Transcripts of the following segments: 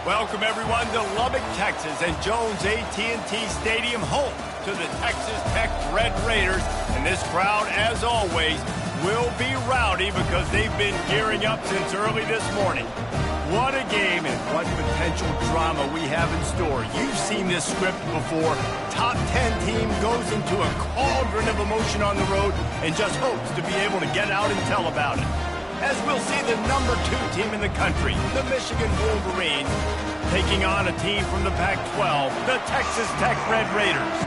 Welcome, everyone, to Lubbock, Texas, and Jones AT&T Stadium, home to the Texas Tech Red Raiders. And this crowd, as always, will be rowdy because they've been gearing up since early this morning. What a game and what potential drama we have in store. You've seen this script before. Top 10 team goes into a cauldron of emotion on the road and just hopes to be able to get out and tell about it. As we'll see the number 2 team in the country, the Michigan Wolverines, taking on a team from the Pac-12, the Texas Tech Red Raiders.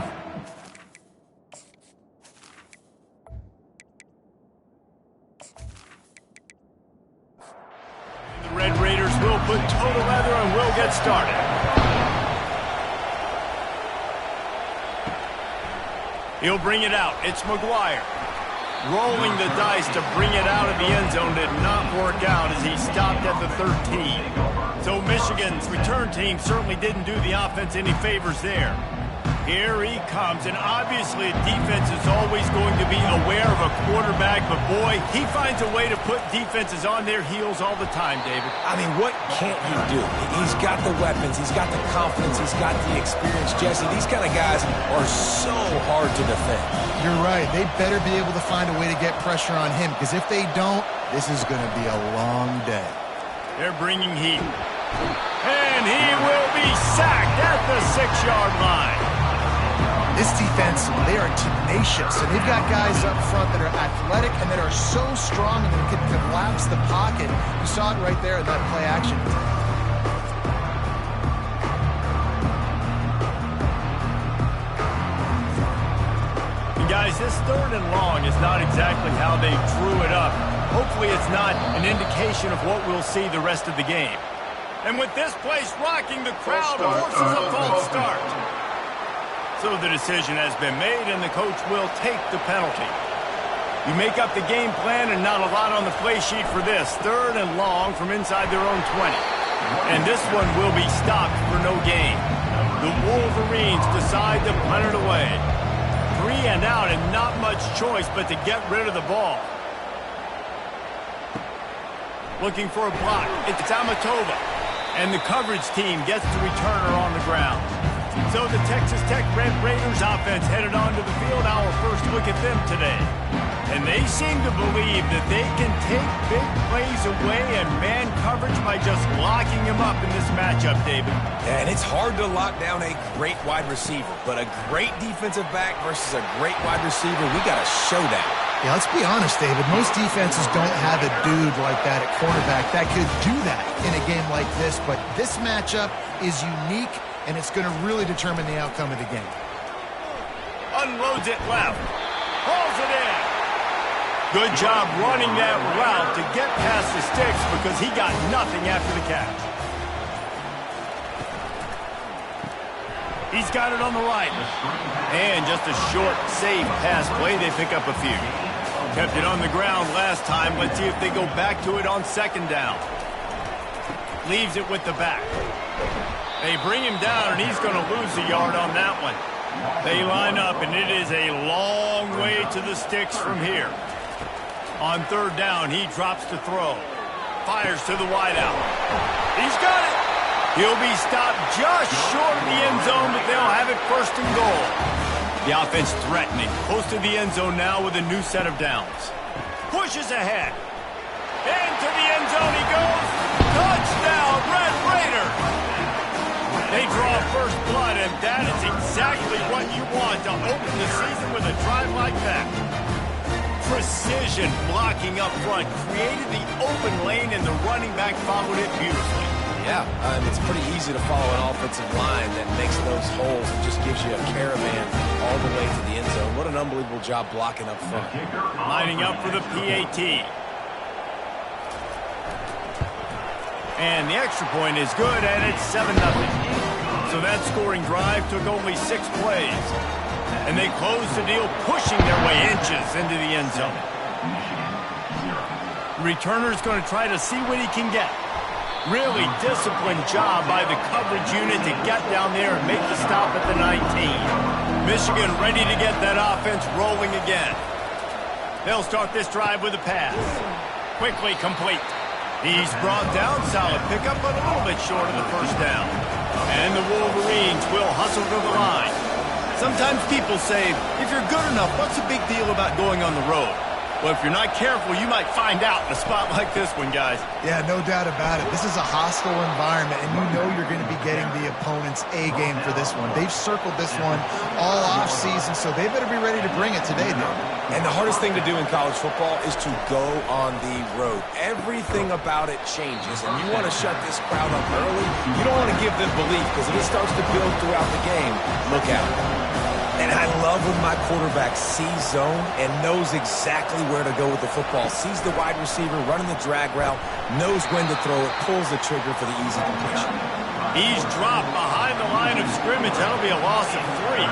The Red Raiders will put toe to leather and will get started. He'll bring it out. It's McGuire. Rolling the dice to bring it out of the end zone did not work out as he stopped at the 13. So Michigan's return team certainly didn't do the offense any favors there. Here he comes, and obviously defense is always going to be aware of a quarterback, but boy, he finds a way to put defenses on their heels all the time, David. I mean, what can't he do? He's got the weapons, he's got the confidence, he's got the experience. Jesse, these kind of guys are so hard to defend. You're right. They better be able to find a way to get pressure on him, because if they don't, this is going to be a long day. They're bringing heat. And he will be sacked at the 6-yard line. This defense, they are tenacious, and they've got guys up front that are athletic and that are so strong and can collapse the pocket. You saw it right there in that play action. And guys, this 3rd and long is not exactly how they drew it up. Hopefully it's not an indication of what we'll see the rest of the game. And with this place rocking, the crowd forces a false start. So the decision has been made, and the coach will take the penalty. You make up the game plan, and not a lot on the play sheet for this. 3rd and long from inside their own 20. And this one will be stopped for no gain. The Wolverines decide to punt it away. 3 and out, and not much choice but to get rid of the ball. Looking for a block. It's Amatova. And the coverage team gets the returner on the ground. So the Texas Tech Red Raiders offense headed onto the field. Our first look at them today. And they seem to believe that they can take big plays away and man coverage by just locking him up in this matchup, David. And it's hard to lock down a great wide receiver, but a great defensive back versus a great wide receiver, we got a showdown. Yeah, let's be honest, David. Most defenses don't have a dude like that at cornerback that could do that in a game like this, but this matchup is unique, and it's going to really determine the outcome of the game. Unloads it left. Hauls it in. Good job running that route to get past the sticks because he got nothing after the catch. He's got it on the right. And just a short, safe pass play. They pick up a few. Kept it on the ground last time. Let's see if they go back to it on 2nd down. Leaves it with the back. They bring him down, and he's going to lose a yard on that one. They line up, and it is a long way to the sticks from here. On 3rd down, he drops to throw. Fires to the wideout. He's got it. He'll be stopped just short of the end zone, but they'll have it 1st and goal. The offense threatening. Close to the end zone now with a new set of downs. Pushes ahead. Into the end zone he goes. Touchdown, Red Raiders. They draw first blood, and that is exactly what you want to open the season with a drive like that. Precision blocking up front created the open lane, and the running back followed it beautifully. Yeah, it's pretty easy to follow an offensive line that makes those holes and just gives you a caravan all the way to the end zone. What an unbelievable job blocking up front. Lining up for the PAT. And the extra point is good, and it's 7-0. So that scoring drive took only 6 plays. And they close the deal, pushing their way inches into the end zone. The returner's going to try to see what he can get. Really disciplined job by the coverage unit to get down there and make the stop at the 19. Michigan ready to get that offense rolling again. They'll start this drive with a pass. Quickly complete. He's brought down, solid pickup, but a little bit short of the first down. And the Wolverines will hustle to the line. Sometimes people say, if you're good enough, what's the big deal about going on the road? Well, if you're not careful, you might find out in a spot like this one, guys. Yeah, no doubt about it. This is a hostile environment, and you know you're going to be getting the opponent's A game for this one. They've circled this one all offseason, so they better be ready to bring it today, though. And the hardest thing to do in college football is to go on the road. Everything about it changes, and you want to shut this crowd up early. You don't want to give them belief, because if it starts to build throughout the game, look out. And I love when my quarterback sees zone and knows exactly where to go with the football. Sees the wide receiver running the drag route, knows when to throw it, pulls the trigger for the easy completion. He's dropped behind the line of scrimmage. That'll be a loss of 3.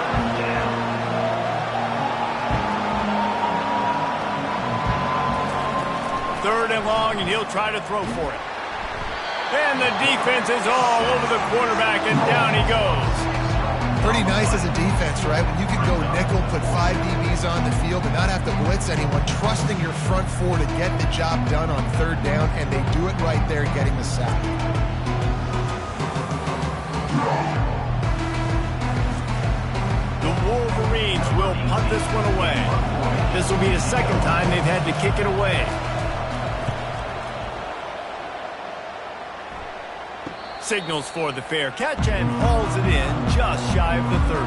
Third and long, and he'll try to throw for it. And the defense is all over the quarterback, and down he goes. Pretty nice as a defense, right? When you can go nickel, put 5 DBs on the field and not have to blitz anyone, trusting your front 4 to get the job done on third down, and they do it right there, getting the sack. The Wolverines will punt this one away. This will be the second time they've had to kick it away. Signals for the fair catch and hauls it in just shy of the 30.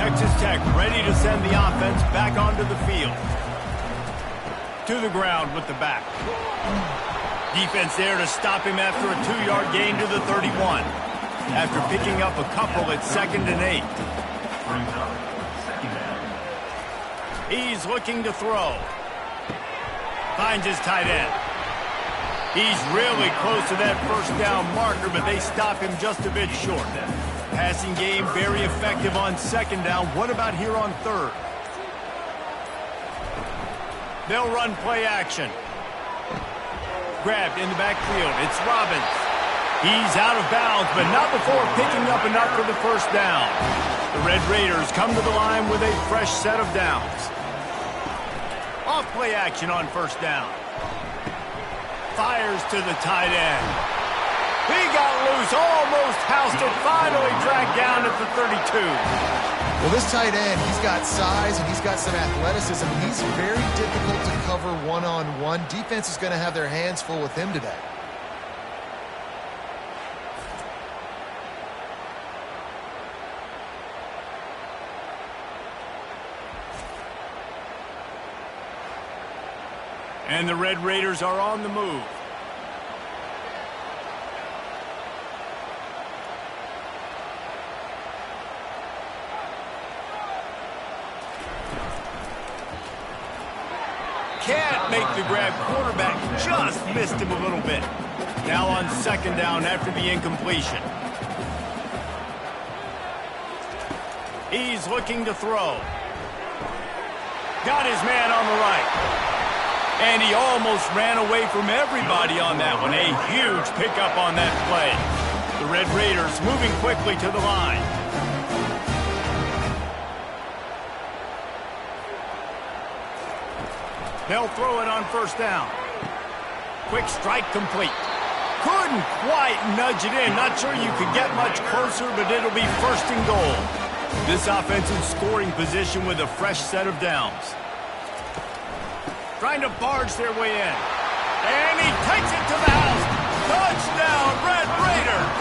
Texas Tech ready to send the offense back onto the field. To the ground with the back. Defense there to stop him after a 2-yard gain to the 31. After picking up a couple at 2nd and 8. He's looking to throw. Finds his tight end. He's really close to that first down marker, but they stop him just a bit short. Passing game very effective on 2nd down. What about here on 3rd? They'll run play action. Grabbed in the backfield. It's Robbins. He's out of bounds, but not before picking up enough for the first down. The Red Raiders come to the line with a fresh set of downs. Off play action on 1st down. Fires to the tight end. He got loose, almost housed it, finally dragged down at the 32. Well, this tight end, he's got size and he's got some athleticism. He's very difficult to cover one-on-one. Defense is going to have their hands full with him today. And the Red Raiders are on the move. Can't make the grab. Quarterback just missed him a little bit. Now on 2nd down after the incompletion. He's looking to throw. Got his man on the right. And he almost ran away from everybody on that one. A huge pickup on that play. The Red Raiders moving quickly to the line. They'll throw it on 1st down. Quick strike complete. Couldn't quite nudge it in. Not sure you could get much closer, but it'll be 1st and goal. This offensive scoring position with a fresh set of downs. Trying to barge their way in. And he takes it to the house. Touchdown, Red Raiders.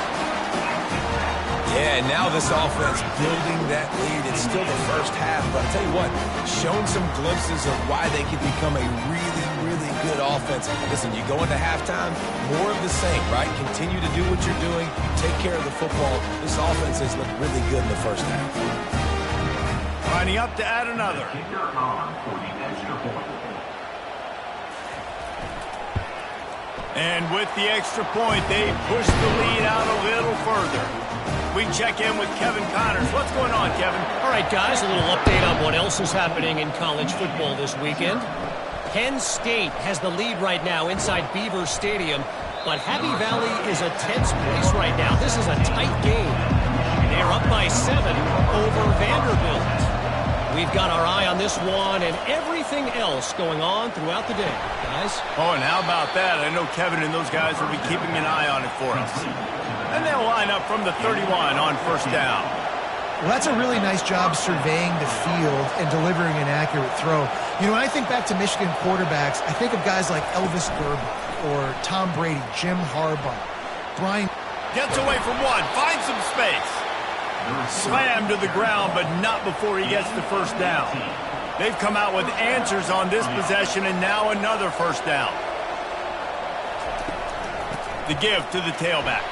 Yeah, now this offense building that lead. It's still the first half, but I'll tell you what, showing some glimpses of why they could become a really, really good offense. Listen, you go into halftime, more of the same, right? Continue to do what you're doing. Take care of the football. This offense has looked really good in the first half. Lining up to add another. And with the extra point, they push the lead out a little further. We check in with Kevin Connors. What's going on, Kevin? All right, guys, a little update on what else is happening in college football this weekend. Penn State has the lead right now inside Beaver Stadium, but Happy Valley is a tense place right now. This is a tight game. They're up by 7 over Vanderbilt. We We've got our eye on this one and everything else going on throughout the day, guys. Oh, and how about that? I know Kevin and those guys will be keeping an eye on it for us. And they'll line up from the 31 on first down. Well, that's a really nice job surveying the field and delivering an accurate throw. You know, when I think back to Michigan quarterbacks, I think of guys like Elvis Gerber or Tom Brady, Jim Harbaugh, Brian. Gets away from one, finds some space. Slammed to the ground, but not before he gets the first down. They've come out with answers on this possession, and now another first down. The give to the tailback.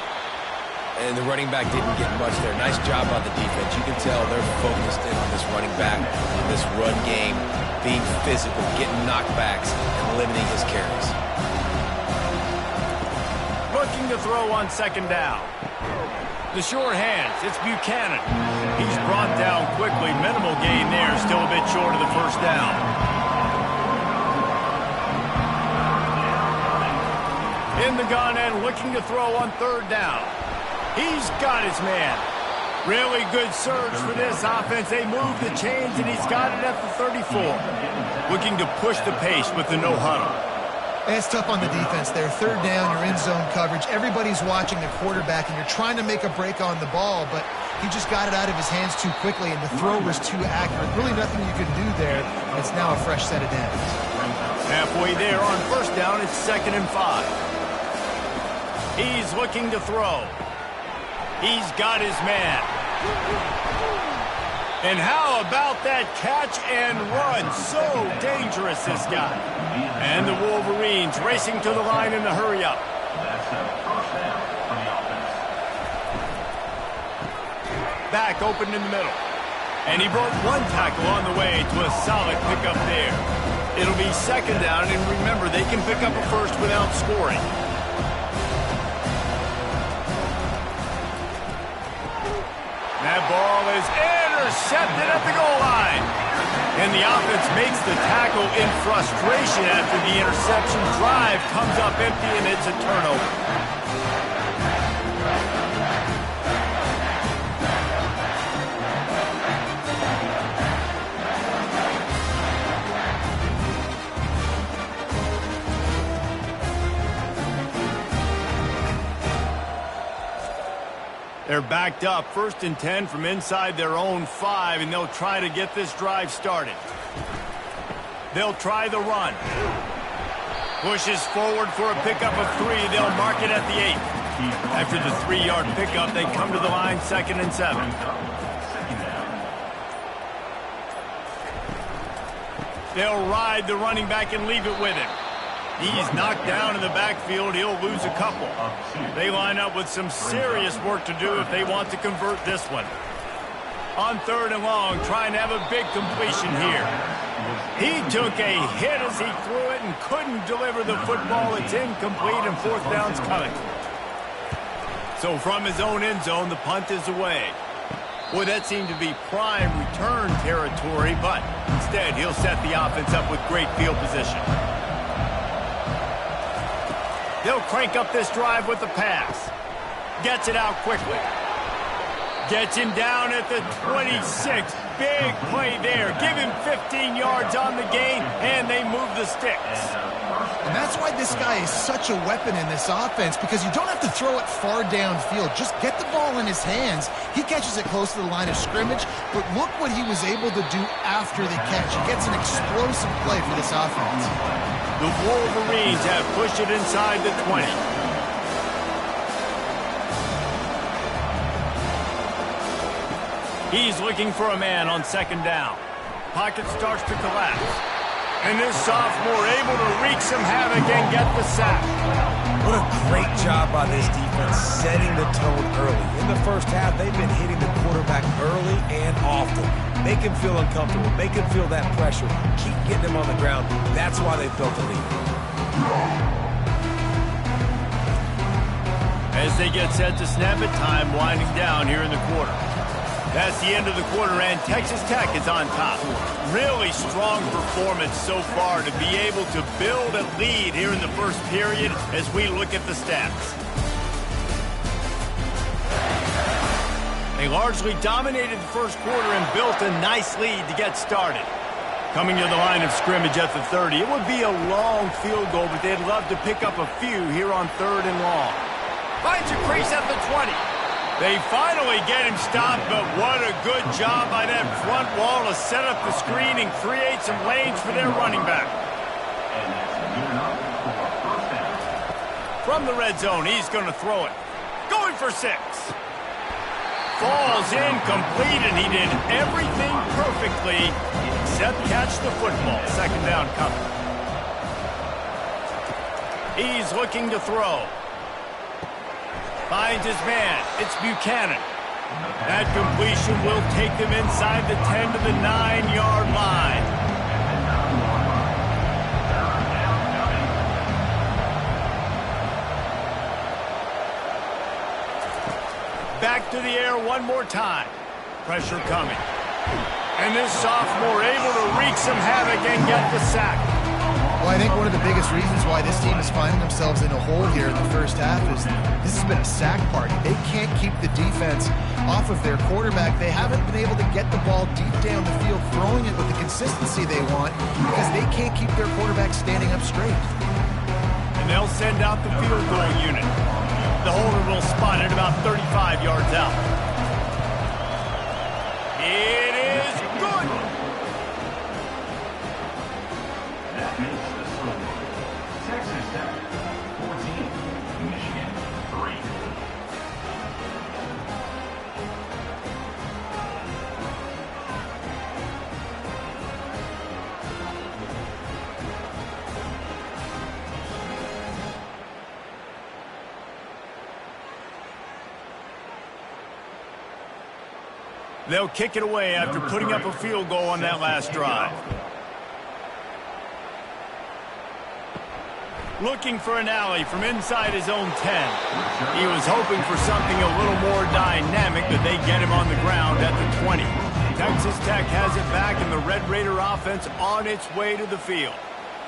And the running back didn't get much there. Nice job on the defense. You can tell they're focused in on this running back, on this run game, being physical, getting knockbacks, and limiting his carries. Looking to throw on second down. The sure hands, it's Buchanan. He's brought down quickly. Minimal gain there, still a bit short of the first down. In the gun and looking to throw on third down. He's got his man. Really good surge for this offense. They move the chains, and he's got it at the 34. Looking to push the pace with the no huddle. It's tough on the defense there. Third down, you're in zone coverage. Everybody's watching the quarterback, and you're trying to make a break on the ball, but he just got it out of his hands too quickly, and the throw was too accurate. Really nothing you can do there. It's now a fresh set of downs. Halfway there on first down, it's 2nd and 5. He's looking to throw. He's got his man. And how about that catch and run? So dangerous, this guy. And the Wolverines racing to the line in the hurry up. Back open in the middle. And he broke one tackle on the way to a solid pickup there. It'll be second down, and remember, they can pick up a first without scoring. That ball is intercepted at the goal line. And the offense makes the tackle in frustration after the interception. Drive comes up empty, and it's a turnover. They're backed up, 1st and 10 from inside their own 5, and they'll try to get this drive started. They'll try the run. Pushes forward for a pickup of 3. They'll mark it at the 8. After the 3-yard pickup, they come to the line 2nd and 7. They'll ride the running back and leave it with him. He's knocked down in the backfield. He'll lose a couple. They line up with some serious work to do if they want to convert this one. On 3rd and long, trying to have a big completion here. He took a hit as he threw it and couldn't deliver the football. It's incomplete, and 4th down's coming. So from his own end zone, the punt is away. Boy, that seemed to be prime return territory, but instead he'll set the offense up with great field position. They'll crank up this drive with the pass. Gets it out quickly. Gets him down at the 26. Big play there. Give him 15 yards on the gain, and they move the sticks. And that's why this guy is such a weapon in this offense, because you don't have to throw it far downfield. Just get the ball in his hands. He catches it close to the line of scrimmage, but look what he was able to do after the catch. He gets an explosive play for this offense. The Wolverines have pushed it inside the 20. He's looking for a man on 2nd down. Pocket starts to collapse. And this sophomore able to wreak some havoc and get the sack. What a great job by this defense setting the tone early. In the first half, they've been hitting the quarterback early and often. Make him feel uncomfortable. Make him feel that pressure. Keep getting him on the ground. That's why they've built a lead. As they get set to snap it, time winding down here in the quarter. That's the end of the quarter, and Texas Tech is on top. Really strong performance so far to be able to build a lead here in the first period as we look at the stats. They largely dominated the first quarter and built a nice lead to get started. Coming to the line of scrimmage at the 30, it would be a long field goal, but they'd love to pick up a few here on 3rd and long. Finds a crease at the 20. They finally get him stopped, but what a good job by that front wall to set up the screen and create some lanes for their running back. From the red zone, he's going to throw it. Going for 6. Falls incomplete, and he did everything perfectly except catch the football. 2nd down coming. He's looking to throw. Finds his man. It's Buchanan. That completion will take them inside the 10 to the 9-yard line. Back to the air one more time. Pressure coming. And this sophomore able to wreak some havoc and get the sack. Well, I think one of the biggest reasons why this team is finding themselves in a hole here in the first half is this has been a sack party. They can't keep the defense off of their quarterback. They haven't been able to get the ball deep down the field, throwing it with the consistency they want because they can't keep their quarterback standing up straight. And they'll send out the field goal unit. The holder will spot it about 35 yards out. It is good. That makes the score. Texas Tech 14, Michigan 3. They'll kick it away after putting up a field goal on that last drive. Looking for an alley from inside his own 10. He was hoping for something a little more dynamic, but they get him on the ground at the 20. Texas Tech has it back, and the Red Raider offense on its way to the field.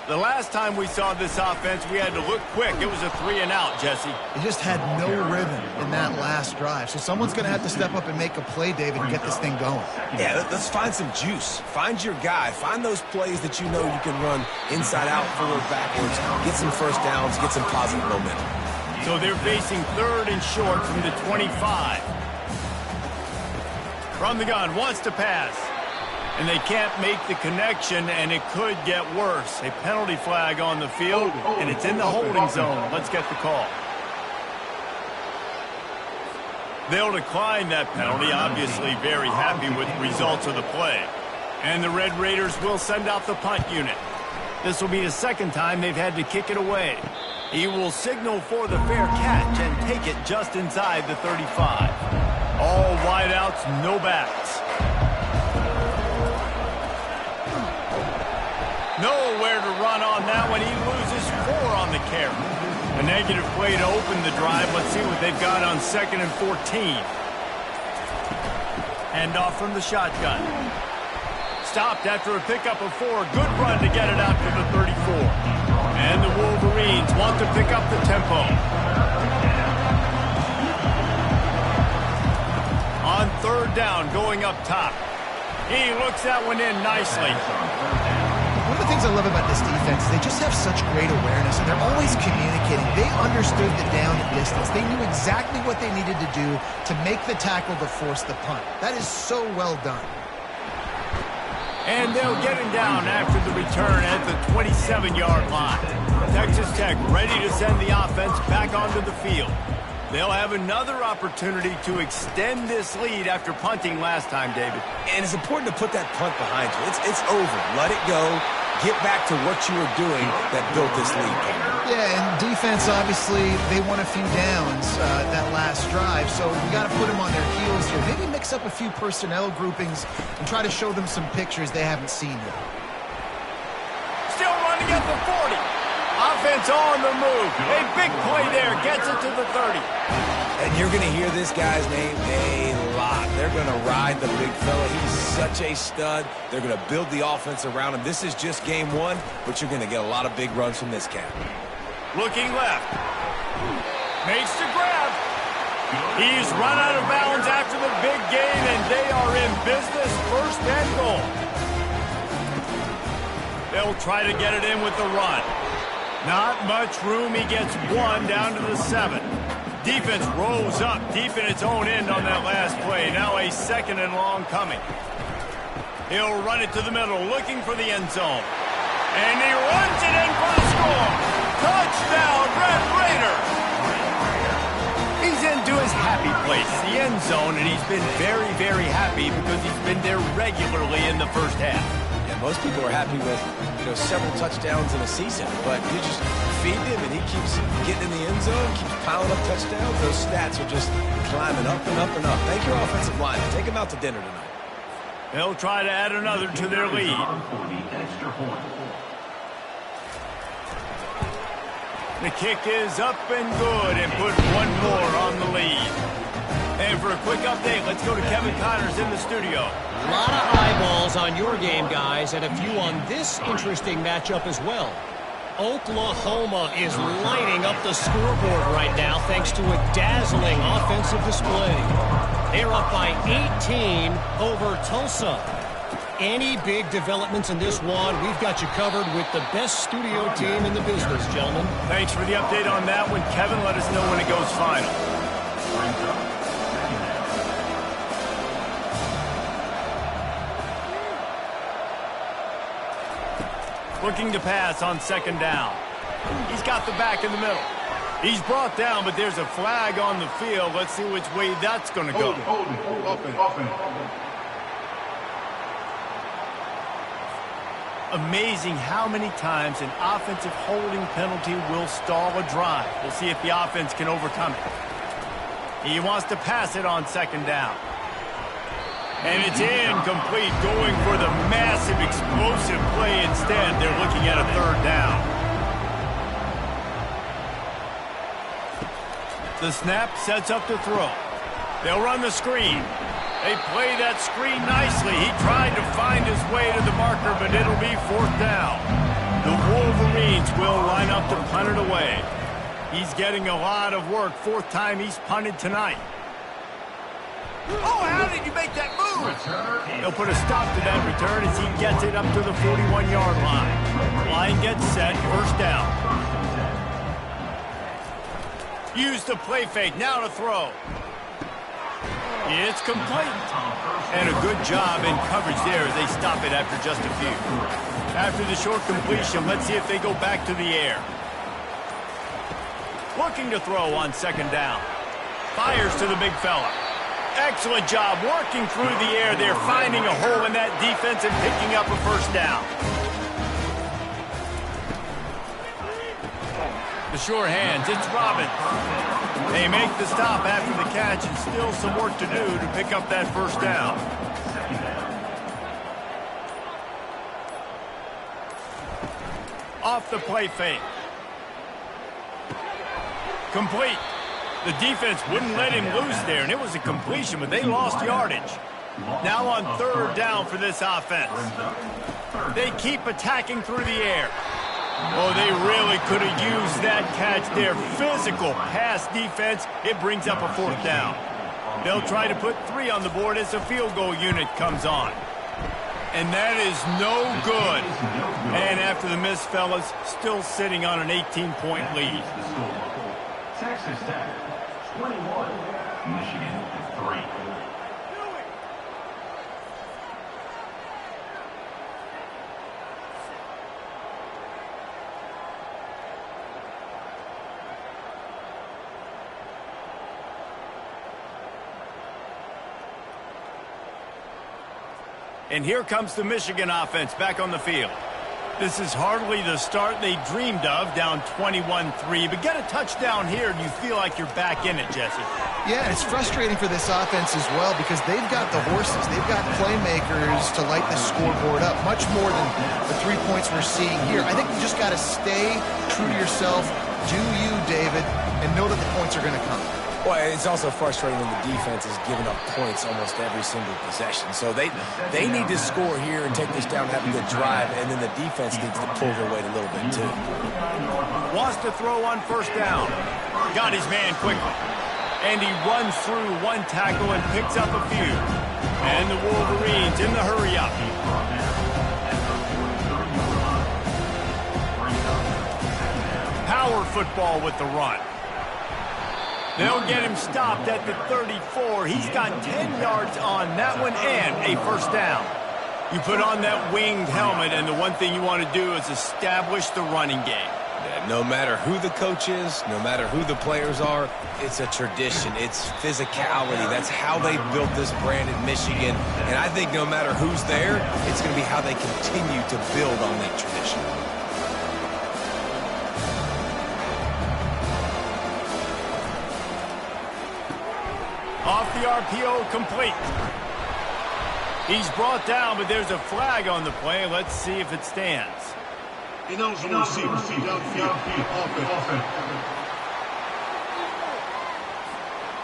The last time we saw this offense, we had to look quick. It was a 3-and-out, Jesse. They just had no rhythm in that last drive. So someone's going to have to step up and make a play, David, and get this thing going. Yeah, let's find some juice. Find your guy. Find those plays that you know you can run inside out, forward, backwards. Get some first downs. Get some positive momentum. So they're facing 3rd and short from the 25. From the gun, wants to pass. And they can't make the connection, and it could get worse. A penalty flag on the field, and it's in the holding zone. Let's get the call. They'll decline that penalty, obviously very happy with the results of the play. And the Red Raiders will send out the punt unit. This will be the 2nd time they've had to kick it away. He will signal for the fair catch and take it just inside the 35. All wideouts, no backs. Nowhere to run on that one. He loses 4 on the carry. A negative play to open the drive. Let's see what they've got on 2nd and 14. Hand off from the shotgun. Stopped after a pickup of 4. Good run to get it out to the 34. And the Wolverines want to pick up the tempo. On 3rd down, going up top. He looks that one in nicely. One of the things I love about this defense is they just have such great awareness, and they're always communicating. They understood the down and distance. They knew exactly what they needed to do to make the tackle to force the punt. That is so well done. And they'll get him down after the return at the 27-yard line. Texas Tech ready to send the offense back onto the field. They'll have another opportunity to extend this lead after punting last time, David. And it's important to put that punt behind you. It's over. Let it go. Get back to what you were doing that built this lead. Yeah, and defense, obviously, they won a few downs that last drive, so you got to put them on their heels here. Maybe mix up a few personnel groupings and try to show them some pictures they haven't seen yet. Still running at the 40. Offense on the move. A big play there. Gets it to the 30. And you're going to hear this guy's name a lot. They're going to ride the big fella. He's such a stud. They're going to build the offense around him. This is just game 1, but you're going to get a lot of big runs from this cat. Looking left. Makes the grab. He's run out of bounds after the big gain, and they are in business. First and goal. They'll try to get it in with the run. Not much room. He gets one down to the 7. Defense rolls up deep in its own end on that last play. Now a 2nd and long coming. He'll run it to the middle, looking for the end zone. And he runs it in for the score. Touchdown, Red Raider. He's into his happy place, the end zone, and he's been very, very happy because he's been there regularly in the first half. Yeah, most people are happy with, several touchdowns in a season, but you just feed him and he keeps getting in the end zone, keeps piling up touchdowns. Those stats are just climbing up and up and up. Thank your offensive line. Take him out to dinner tonight. They'll try to add another to their lead. The kick is up and good and put one more on the lead. And for a quick update, let's go to Kevin Connors in the studio. A lot of eyeballs on your game, guys, and a few on this interesting matchup as well. Oklahoma is lighting up the scoreboard right now thanks to a dazzling offensive display. They're up by 18 over Tulsa. Any big developments in this one, we've got you covered with the best studio team in the business, gentlemen. Thanks for the update on that one. Kevin, let us know when it goes final. Looking to pass on 2nd down. He's got the back in the middle. He's brought down, but there's a flag on the field. Let's see which way that's going to go. Amazing how many times an offensive holding penalty will stall a drive. We'll see if the offense can overcome it. He wants to pass it on 2nd down. And it's incomplete, going for the massive, explosive play instead. They're looking at a 3rd down. The snap sets up the throw. They'll run the screen. They play that screen nicely. He tried to find his way to the marker, but it'll be 4th down. The Wolverines will line up to punt it away. He's getting a lot of work. 4th time he's punted tonight. Oh, how did you make that move? They'll put a stop to that return as he gets it up to the 41-yard line. Line gets set, 1st down. Use the play fake, now to throw. It's complete. And a good job in coverage there as they stop it after just a few. After the short completion, let's see if they go back to the air. Looking to throw on 2nd down. Fires to the big fella. Excellent job working through the air there, finding a hole in that defense and picking up a 1st down. The sure hands, it's Robbins. They make the stop after the catch and still some work to do to pick up that 1st down. Off the play fake. Complete. The defense wouldn't let him loose there, and it was a completion, but they lost yardage. Now on 3rd down for this offense. They keep attacking through the air. Oh, they really could have used that catch there. Physical pass defense. It brings up a 4th down. They'll try to put 3 on the board as the field goal unit comes on. And that is no good. And after the miss, fellas, still sitting on an 18-point lead. Texas Tech, 21. Michigan, 3. And here comes the Michigan offense back on the field. This is hardly the start they dreamed of, down 21-3. But get a touchdown here and you feel like you're back in it, Jesse. Yeah, it's frustrating for this offense as well because they've got the horses. They've got playmakers to light the scoreboard up, much more than the 3 points we're seeing here. I think you just got to stay true to yourself, do you, David, and know that the points are going to come. Well, it's also frustrating when the defense is giving up points almost every single possession. So they need to score here and take this down and have a good drive, and then the defense needs to pull their weight a little bit too. Wants to throw on 1st down. Got his man quickly. And he runs through one tackle and picks up a few. And the Wolverines in the hurry-up. Power football with the run. They'll get him stopped at the 34. He's got 10 yards on that one and a first down. You put on that winged helmet, and the one thing you want to do is establish the running game. Yeah, no matter who the coach is, no matter who the players are, it's a tradition. It's physicality. That's how they built this brand in Michigan. And I think no matter who's there, it's going to be how they continue to build on that tradition. Off the RPO, complete. He's brought down, but there's a flag on the play. Let's see if it stands.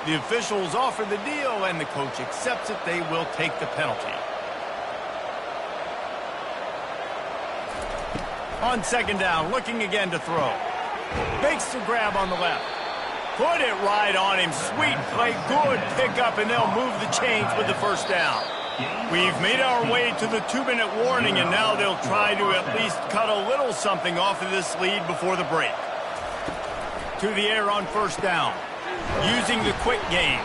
The officials offer the deal, and the coach accepts it. They will take the penalty. On second down, looking again to throw. Makes the grab on the left. Put it right on him. Sweet play, good pickup, and they'll move the chains with the first down. We've made our way to the 2-minute warning, and now they'll try to at least cut a little something off of this lead before the break. To the air on first down. Using the quick game.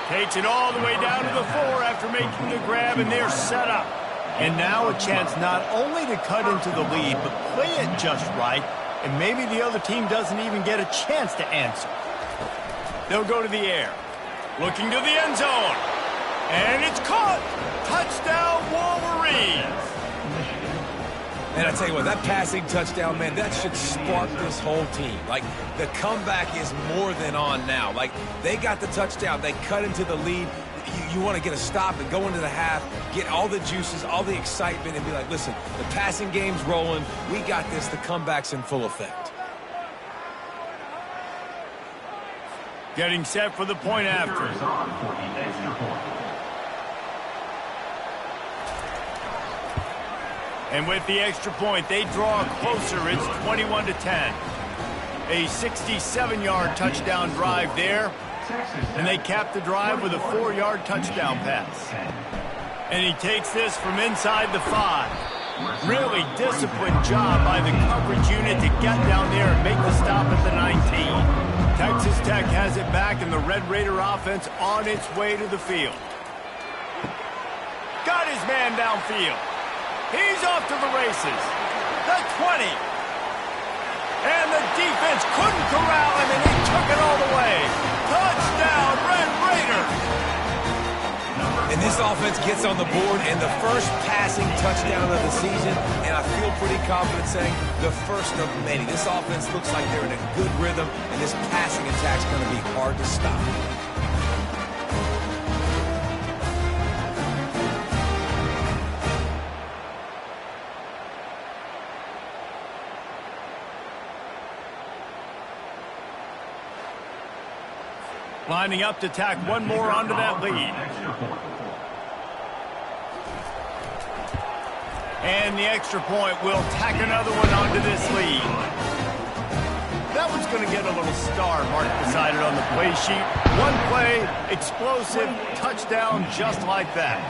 Takes it all the way down to the 4 after making the grab, and they're set up. And now a chance not only to cut into the lead, but play it just right, and maybe the other team doesn't even get a chance to answer. They'll go to the air. Looking to the end zone. And it's caught! Touchdown, Wolverines! And I tell you what, that passing touchdown, man, that should spark this whole team. Like, the comeback is more than on now. Like, they got the touchdown. They cut into the lead. You want to get a stop and go into the half, get all the juices, all the excitement, and be like, listen, the passing game's rolling. We got this. The comeback's in full effect. Getting set for the point after. And with the extra point, they draw closer. It's 21-10. A 67-yard touchdown drive there. And they cap the drive with a 4-yard touchdown pass. And he takes this from inside the 5. Really disciplined job by the coverage unit to get down there and make the stop at the 19. Texas Tech has it back, and the Red Raider offense on its way to the field. Got his man downfield. He's off to the races. The 20. And the defense couldn't corral him, and he took it all the way. Touchdown, Red Raider. And this offense gets on the board, and the first passing touchdown of the season, and I feel pretty confident saying the first of many. This offense looks like they're in a good rhythm, and this passing attack's going to be hard to stop. Lining up to tack one more onto that lead. And the extra point will tack another one onto this lead. That one's going to get a little star marked beside it on the play sheet. One play, explosive, touchdown just like that.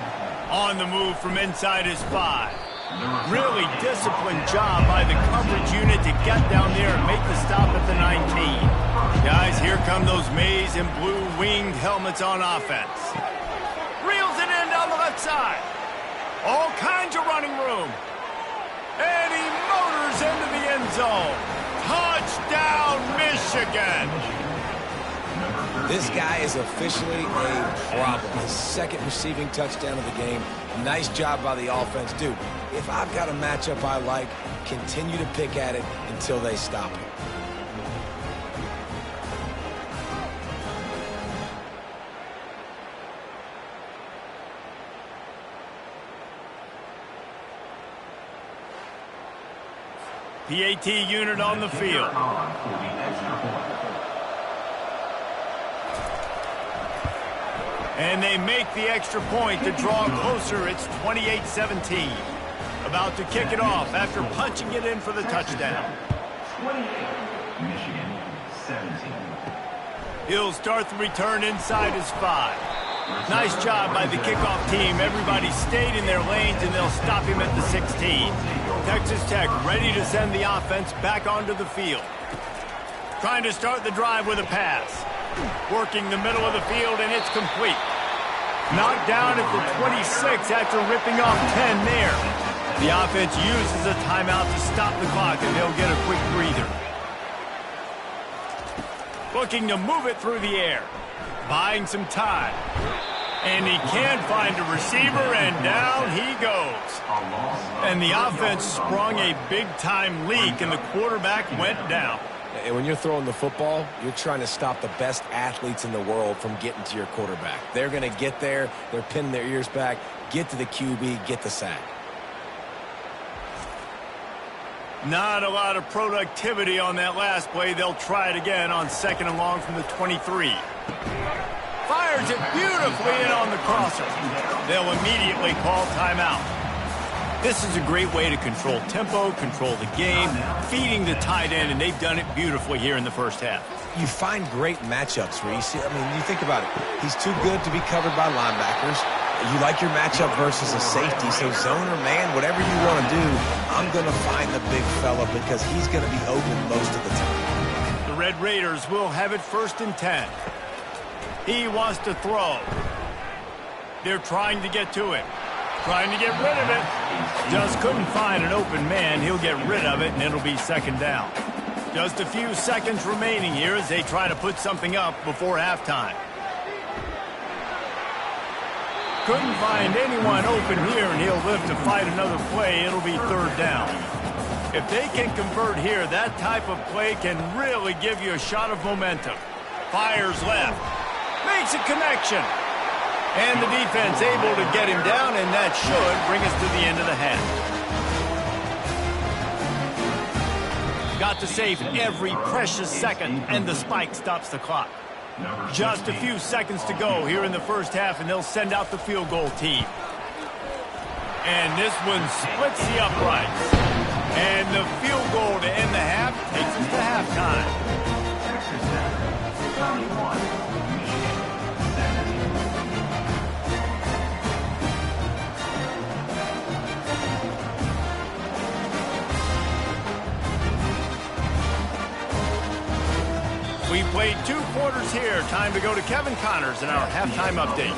On the move from inside his 5. Really disciplined job by the coverage unit to get down there and make the stop at the 19. Guys, here come those maize and blue winged helmets on offense. Reels it in down the left side. All kinds of running room. And he motors into the end zone. Touchdown, Michigan. This guy is officially a problem. His second receiving touchdown of the game. Nice job by the offense. Dude, if I've got a matchup I like, continue to pick at it until they stop it. PAT unit on the field. And they make the extra point to draw closer. It's 28-17. About to kick it off after punching it in for the touchdown. 28, Michigan 17. He'll start the return inside his 5. Nice job by the kickoff team. Everybody stayed in their lanes, and they'll stop him at the 16. Texas Tech ready to send the offense back onto the field. Trying to start the drive with a pass. Working the middle of the field, and it's complete. Knocked down at the 26 after ripping off 10 there. The offense uses a timeout to stop the clock, and they'll get a quick breather. Looking to move it through the air. Buying some time. And he can't find a receiver, and down he goes. And the offense sprung a big-time leak, and the quarterback went down. And when you're throwing the football, you're trying to stop the best athletes in the world from getting to your quarterback. They're going to get there. They're pinning their ears back, get to the QB, get the sack. Not a lot of productivity on that last play. They'll try it again on 2nd and long from the 23. Fires it beautifully in on the crosser. They'll immediately call timeout. This is a great way to control tempo, control the game, feeding the tight end, and they've done it beautifully here in the first half. You find great matchups, Reese. I mean, you think about it. He's too good to be covered by linebackers. You like your matchup versus a safety, so zone or man, whatever you want to do, I'm going to find the big fella because he's going to be open most of the time. The Red Raiders will have it 1st and 10. He wants to throw. They're trying to get to it. Trying to get rid of it. Just couldn't find an open man. He'll get rid of it, and it'll be 2nd down. Just a few seconds remaining here as they try to put something up before halftime. Couldn't find anyone open here, and he'll live to fight another play. It'll be 3rd down. If they can convert here, that type of play can really give you a shot of momentum. Fires left. Makes a connection. And the defense able to get him down, and that should bring us to the end of the half. Got to save every precious second, and the spike stops the clock. Just a few seconds to go here in the first half, and they'll send out the field goal team. And this one splits the uprights. And the field goal to end the half takes us to halftime. Texas Tech 31, Michigan 7. We played 2 quarters here. Time to go to Kevin Connors in our halftime update.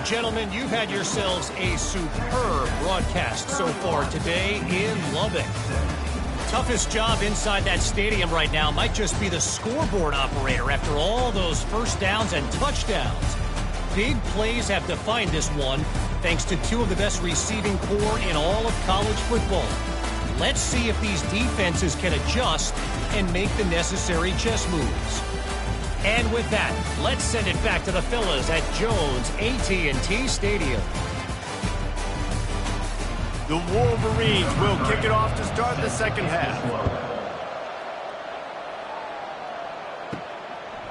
Gentlemen, you've had yourselves a superb broadcast so far today in Lubbock. Toughest job inside that stadium right now might just be the scoreboard operator after all those first downs and touchdowns. Big plays have defined this one, thanks to 2 of the best receiving corps in all of college football. Let's see if these defenses can adjust and make the necessary chess moves. And with that, let's send it back to the fellas at Jones AT&T Stadium. The Wolverines will kick it off to start the second half.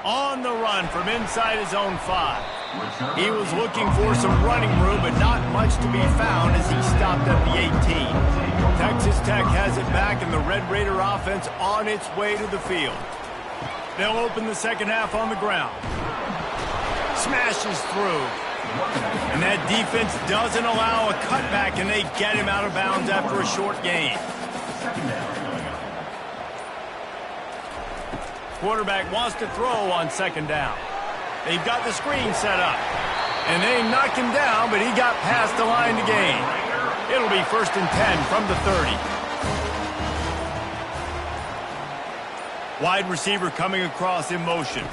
On the run from inside his own 5. He was looking for some running room, but not much to be found as he stopped at the 18. Texas Tech has it back, and the Red Raider offense on its way to the field. They'll open the second half on the ground. Smashes through. And that defense doesn't allow a cutback, and they get him out of bounds after a short gain. Quarterback wants to throw on 2nd down. They've got the screen set up. And they knocked him down, but he got past the line to gain. It'll be 1st and 10 from the 30. Wide receiver coming across in motion.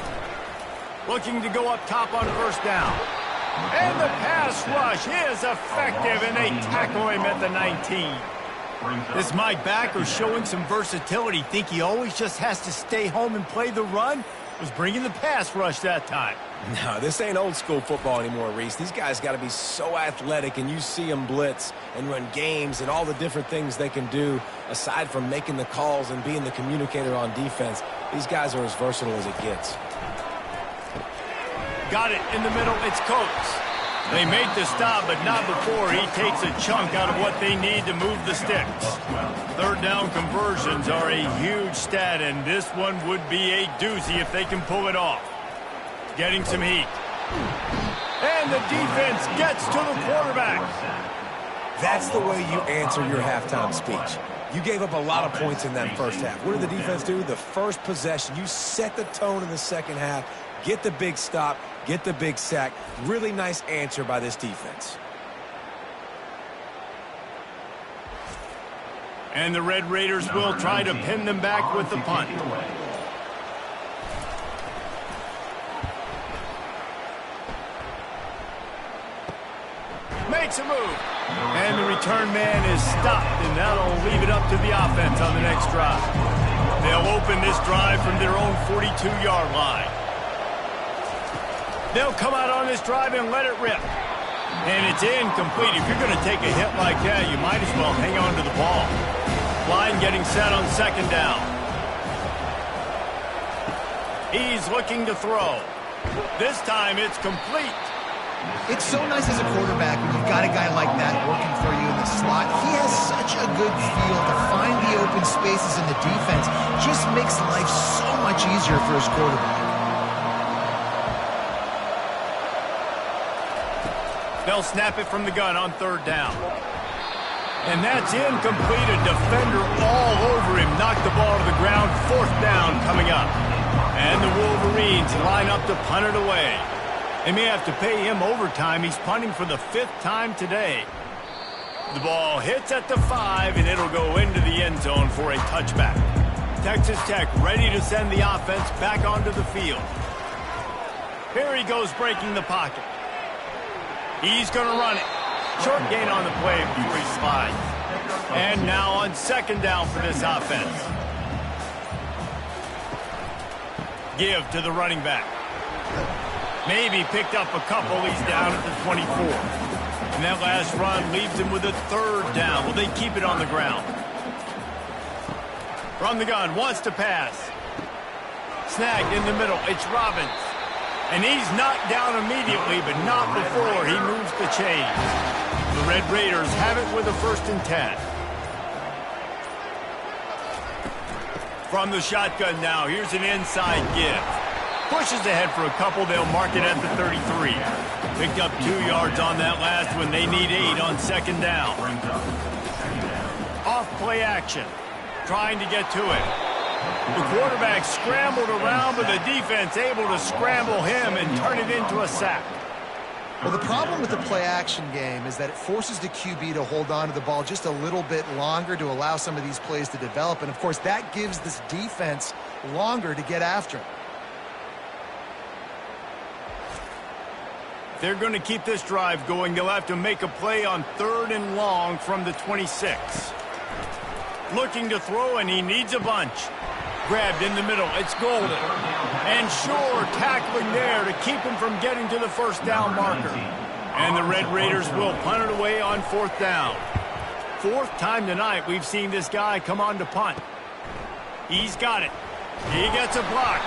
Looking to go up top on 1st down. And the pass rush is effective, and they tackle him at the 19. This Mike backer showing some versatility. Think he always just has to stay home and play the run? Was bringing the pass rush that time. No, this ain't old school football anymore, Reese. These guys got to be so athletic, and you see them blitz and run games and all the different things they can do aside from making the calls and being the communicator on defense. These guys are as versatile as it gets. Got it in the middle. It's Coates. They make the stop, but not before he takes a chunk out of what they need to move the sticks. 3rd down conversions are a huge stat, and this one would be a doozy if they can pull it off. Getting some heat. And the defense gets to the quarterback. That's the way you answer your halftime speech. You gave up a lot of points in that first half. What did the defense do? The first possession, you set the tone in the second half, get the big stop, get the big sack. Really nice answer by this defense. And the Red Raiders will try to pin them back with the punt. Makes a move. And the return man is stopped, and that'll leave it up to the offense on the next drive. They'll open this drive from their own 42-yard line. They'll come out on this drive and let it rip. And it's incomplete. If you're going to take a hit like that, you might as well hang on to the ball. Line getting set on second down. He's looking to throw. This time it's complete. It's so nice as a quarterback when you've got a guy like that working for you in the slot. He has such a good feel to find the open spaces in the defense. Just makes life so much easier for his quarterback. They'll snap it from the gun on third down. And that's incomplete. A defender all over him. Knocked the ball to the ground. Fourth down coming up. And the Wolverines line up to punt it away. They may have to pay him overtime. He's punting for the 5th time today. The ball hits at the 5, and it'll go into the end zone for a touchback. Texas Tech ready to send the offense back onto the field. Here he goes breaking the pocket. He's going to run it. Short gain on the play before he slides. And now on second down for this offense. Give to the running back. Maybe picked up a couple. He's down at the 24. And that last run leaves him with a third down. Will they keep it on the ground? From the gun, wants to pass. Snagged in the middle. It's Robbins. And he's knocked down immediately, but not before he moves the chains. The Red Raiders have it with a 1st and 10. From the shotgun now, here's an inside give. Pushes ahead for a couple. They'll mark it at the 33. Picked up 2 yards on that last one. They need 8 on second down. Off play action. Trying to get to it. The quarterback scrambled around, but the defense able to scramble him and turn it into a sack. Well, the problem with the play-action game is that it forces the QB to hold on to the ball just a little bit longer to allow some of these plays to develop. And, of course, that gives this defense longer to get after him. They're going to keep this drive going. They'll have to make a play on 3rd and long from the 26. Looking to throw, and he needs a bunch. Grabbed in the middle. It's Golden. And Shore tackling there to keep him from getting to the first down marker. And the Red Raiders will punt it away on 4th down. 4th time tonight we've seen this guy come on to punt. He's got it. He gets a block.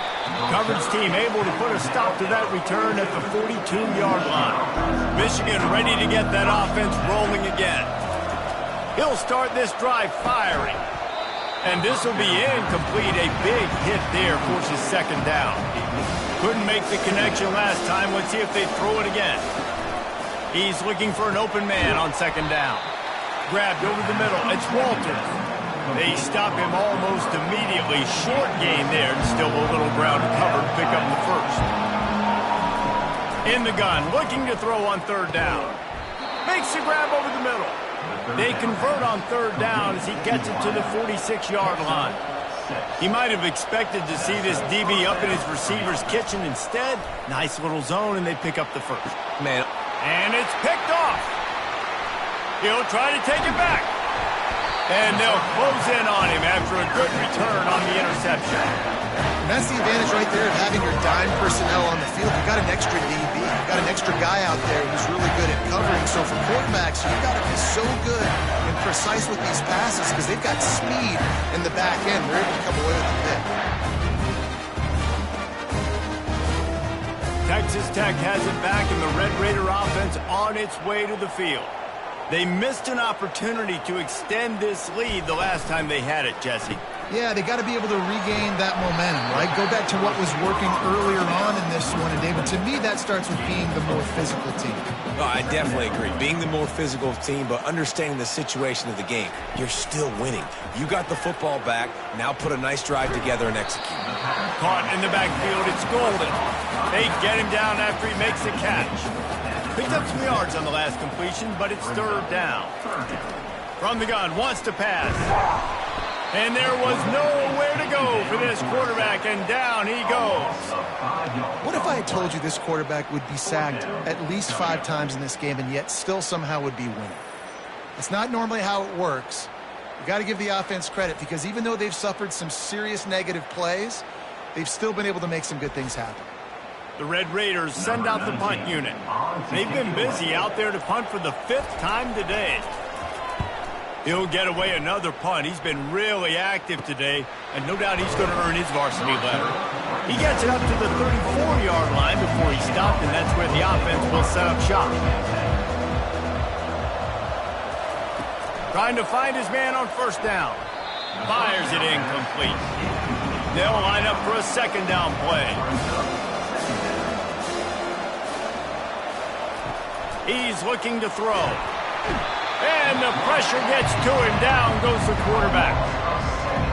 Coverage team able to put a stop to that return at the 42-yard line. Michigan ready to get that offense rolling again. He'll start this drive firing. And this will be incomplete. A big hit there forces second down. Couldn't make the connection last time. Let's see if they throw it again. He's looking for an open man on second down. Grabbed over the middle. It's Walters. They stop him almost immediately. Short gain there, and still a little ground to cover to pick up the first. In the gun, looking to throw on 3rd down. Makes the grab over the middle. They convert on 3rd down as he gets it to the 46-yard line. He might have expected to see this DB up in his receiver's kitchen. Instead, nice little zone, and they pick up the first. Man. And it's picked off. He'll try to take it back. And they'll close in on him after a good return on the interception. And that's the advantage right there of having your dime personnel on the field. You've got an extra DB. You've got an extra guy out there who's really good at covering. So for quarterbacks, you've got to be so good and precise with these passes because they've got speed in the back end. They're able to come away with the pick. Texas Tech has it back, and the Red Raider offense on its way to the field. They missed an opportunity to extend this lead the last time they had it, Jesse. Yeah, they got to be able to regain that momentum, right? Go back to what was working earlier on in this one. And, David, to me, that starts with being the more physical team. Oh, I definitely agree. Being the more physical team, but understanding the situation of the game. You're still winning. You got the football back. Now put a nice drive together and execute. Caught in the backfield. It's Golden. They get him down after he makes the catch. Picked up some yards on the last completion, but it's third down. From the gun, wants to pass. And there was nowhere to go for this quarterback, and down he goes. What if I had told you this quarterback would be sacked at least 5 times in this game and yet still somehow would be winning? It's not normally how it works. You got to give the offense credit because even though they've suffered some serious negative plays, they've still been able to make some good things happen. The Red Raiders send out the punt unit. They've been busy out there to punt for the 5th time today. He'll get away another punt. He's been really active today, and no doubt he's going to earn his varsity letter. He gets it up to the 34-yard line before he stopped, and that's where the offense will set up shop. Trying to find his man on first down. Fires it incomplete. They'll line up for a second down play. He's looking to throw. And the pressure gets to him. Down goes the quarterback.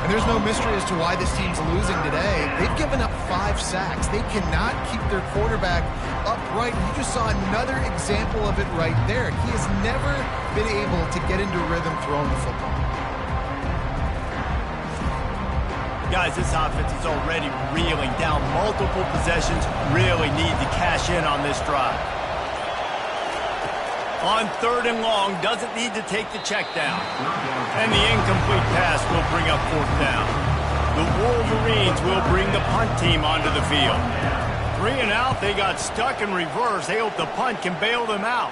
And there's no mystery as to why this team's losing today. They've given up 5 sacks. They cannot keep their quarterback upright. And you just saw another example of it right there. He has never been able to get into rhythm throwing the football. Guys, this offense is already reeling down multiple possessions. Really need to cash in on this drive. On third and long, doesn't need to take the check down. And the incomplete pass will bring up fourth down. The Wolverines will bring the punt team onto the field. 3 and out, they got stuck in reverse. They hope the punt can bail them out.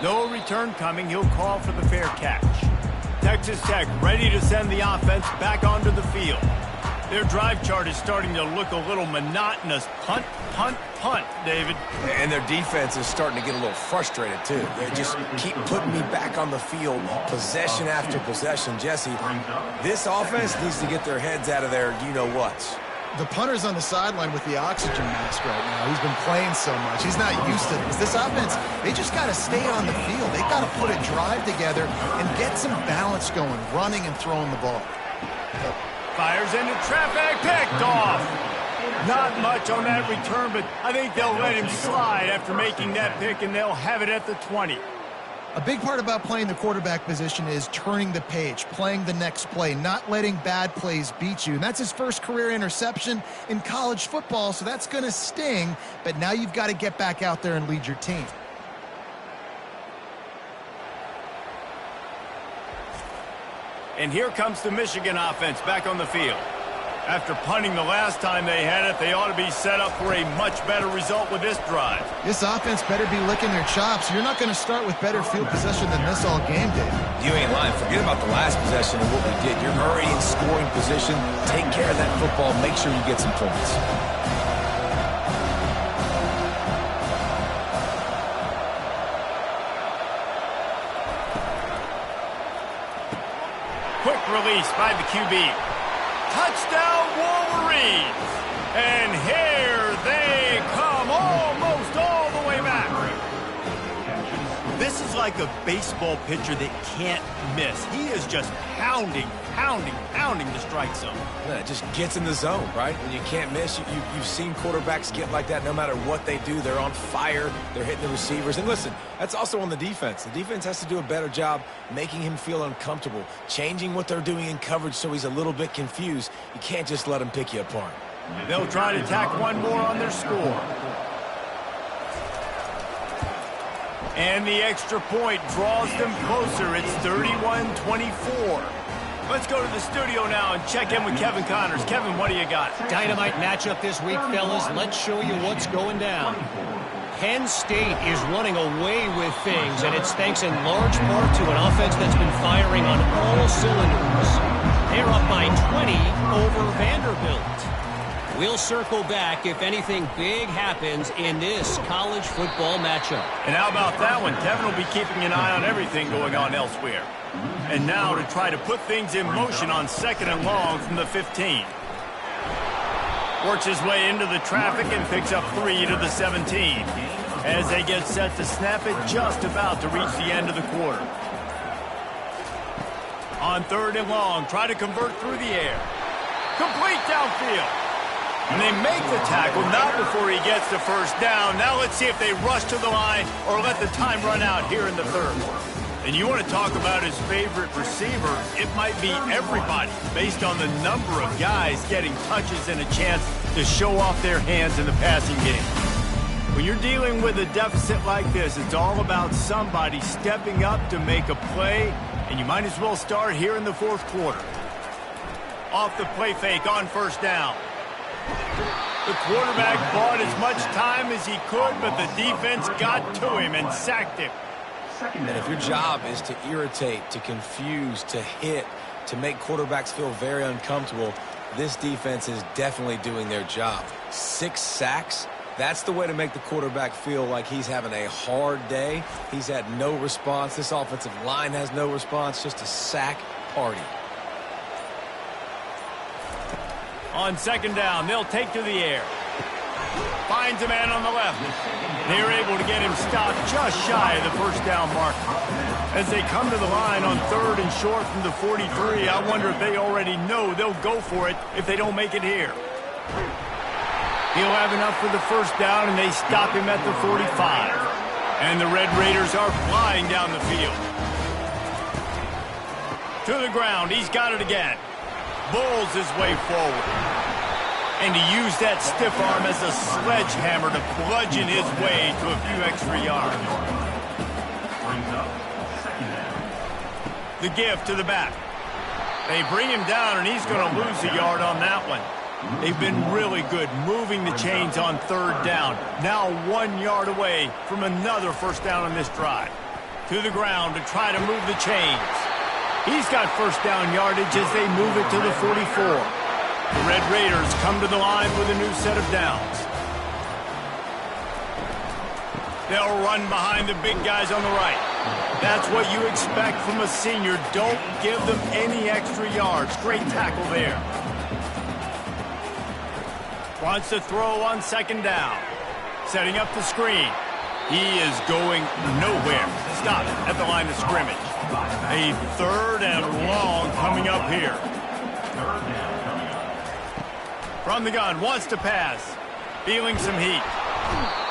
No return coming. He'll call for the fair catch. Texas Tech ready to send the offense back onto the field. Their drive chart is starting to look a little monotonous. Punt, punt, punt, David. And their defense is starting to get a little frustrated, too. They just keep putting me back on the field, possession after possession. Jesse, this offense needs to get their heads out of their you-know-whats. The punter's on the sideline with the oxygen mask right now. He's been playing so much. He's not used to this. This offense, they just got to stay on the field. They got to put a drive together and get some balance going, running and throwing the ball. Fires into traffic, picked off. Not much on that return, but I think they'll let him slide after making that pick, and they'll have it at the 20. A big part about playing the quarterback position is turning the page, playing the next play, not letting bad plays beat you. And that's his first career interception in college football, so that's going to sting. But now you've got to get back out there and lead your team. And here comes the Michigan offense back on the field. After punting the last time they had it, they ought to be set up for a much better result with this drive. This offense better be licking their chops. You're not going to start with better field possession than this all game, Dave. You ain't lying. Forget about the last possession and what we did. You're already in scoring position. Take care of that football. Make sure you get some points. Quick release by the QB. Touchdown Wolverines! And here they come, almost all the way back. This is like a baseball pitcher that can't miss. He is just pounding the strike zone. Yeah, it just gets in the zone, right? When you can't miss, you've seen quarterbacks get like that no matter what they do. They're on fire. They're hitting the receivers. And listen, that's also on the defense. The defense has to do a better job making him feel uncomfortable, changing what they're doing in coverage so he's a little bit confused. You can't just let him pick you apart. They'll try to tack one more on their score. And the extra point draws them closer. It's 31-24. Let's go to the studio now and check in with Kevin Connors. Kevin, what do you got? Dynamite matchup this week, fellas. Let's show you what's going down. Penn State is running away with things, and it's thanks in large part to an offense that's been firing on all cylinders. They're up by 20 over Vanderbilt. We'll circle back if anything big happens in this college football matchup. And how about that one? Kevin will be keeping an eye on everything going on elsewhere. And now to try to put things in motion on 2nd and long from the 15. Works his way into the traffic and picks up 3 to the 17. As they get set to snap it, just about to reach the end of the quarter. On 3rd and long, try to convert through the air. Complete downfield. And they make the tackle, not before he gets the first down. Now let's see if they rush to the line or let the time run out here in the 3rd. And you want to talk about his favorite receiver, it might be everybody based on the number of guys getting touches and a chance to show off their hands in the passing game. When you're dealing with a deficit like this, it's all about somebody stepping up to make a play, and you might as well start here in the 4th quarter. Off the play fake on 1st down. The quarterback bought as much time as he could, but the defense got to him and sacked him. And if your job is to irritate, to confuse, to hit, to make quarterbacks feel very uncomfortable, this defense is definitely doing their job. 6 sacks, that's the way to make the quarterback feel like he's having a hard day. He's had no response. This offensive line has no response, just a sack party. On 2nd down, they'll take to the air. Finds a man on the left. They're able to get him stopped just shy of the 1st down mark. As they come to the line on 3rd and short from the 43, I wonder if they already know they'll go for it if they don't make it here. He'll have enough for the 1st down, and they stop him at the 45. And the Red Raiders are flying down the field. To the ground, he's got it again. Bulls his way forward. And he used that stiff arm as a sledgehammer to bludgeon his way to a few extra yards. The give to the back. They bring him down, and he's going to lose a yard on that one. They've been really good moving the chains on 3rd down. Now 1 yard away from another 1st down on this drive. To the ground to try to move the chains. He's got 1st down yardage as they move it to the 44. The Red Raiders come to the line with a new set of downs. They'll run behind the big guys on the right. That's what you expect from a senior. Don't give them any extra yards. Great tackle there. Wants to throw on 2nd down. Setting up the screen. He is going nowhere. Stop at the line of scrimmage. A 3rd and long coming up here. From the gun, wants to pass. Feeling some heat.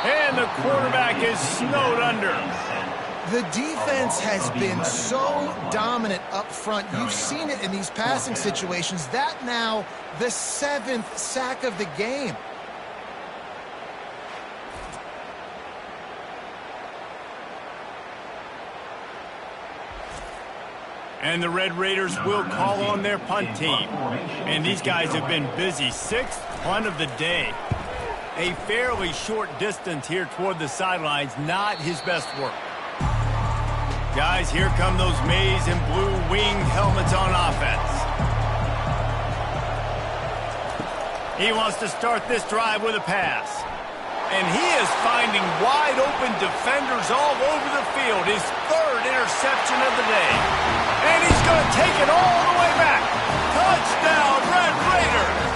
And the quarterback is snowed under. The defense has been so dominant up front. You've seen it in these passing situations. That now the 7th sack of the game. And the Red Raiders will call on their punt team. And these guys have been busy. 6th punt of the day. A fairly short distance here toward the sidelines. Not his best work. Guys, here come those maize and blue winged helmets on offense. He wants to start this drive with a pass. And he is finding wide open defenders all over the field. His 3rd interception of the day. And he's going to take it all the way back. Touchdown, Red Raiders.